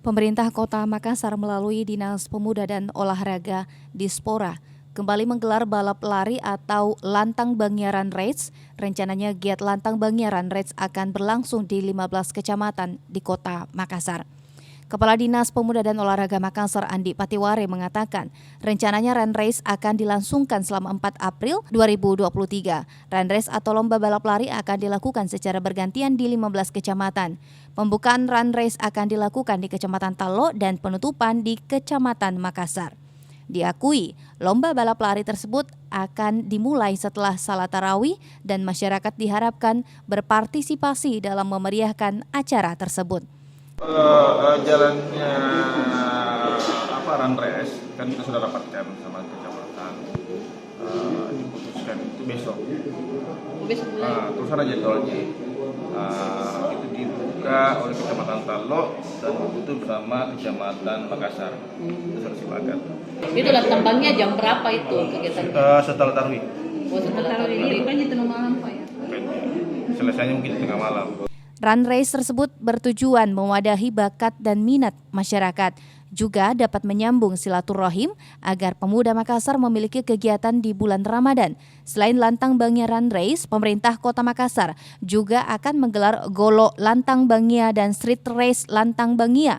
Pemerintah Kota Makassar melalui Dinas Pemuda dan Olahraga Dispora kembali menggelar balap lari atau Lantang Bangyaran Race. Rencananya giat Lantang Bangyaran Race akan berlangsung di 15 kecamatan di Kota Makassar. Kepala Dinas Pemuda dan Olahraga Makassar Andi Patiware mengatakan, rencananya Run Race akan dilangsungkan selama 4 April 2023. Run Race atau lomba balap lari akan dilakukan secara bergantian di 15 kecamatan. Pembukaan Run Race akan dilakukan di Kecamatan Talo dan penutupan di Kecamatan Makassar. Diakui, lomba balap lari tersebut akan dimulai setelah salat tarawih dan masyarakat diharapkan berpartisipasi dalam memeriahkan acara tersebut. Jalannya Run Race kan kita sudah dapatkan sama kecamatan, diputuskan itu besok. Terus ada jadwalnya, itu dibuka oleh Kecamatan Talo dan ditutup sama Kecamatan Makassar. Itu sudah sepakat. Itu tambangnya jam berapa itu kegiatan? Setelah tarawih. Setelah tarawih. Bukannya tengah malam Pak ya? Selesainya mungkin tengah malam. Run Race tersebut bertujuan mewadahi bakat dan minat masyarakat, juga dapat menyambung silaturahim agar pemuda Makassar memiliki kegiatan di bulan Ramadan. Selain Lantang Bangia Run Race, pemerintah Kota Makassar juga akan menggelar Golo Lantang Bangia dan Street Race Lantang Bangia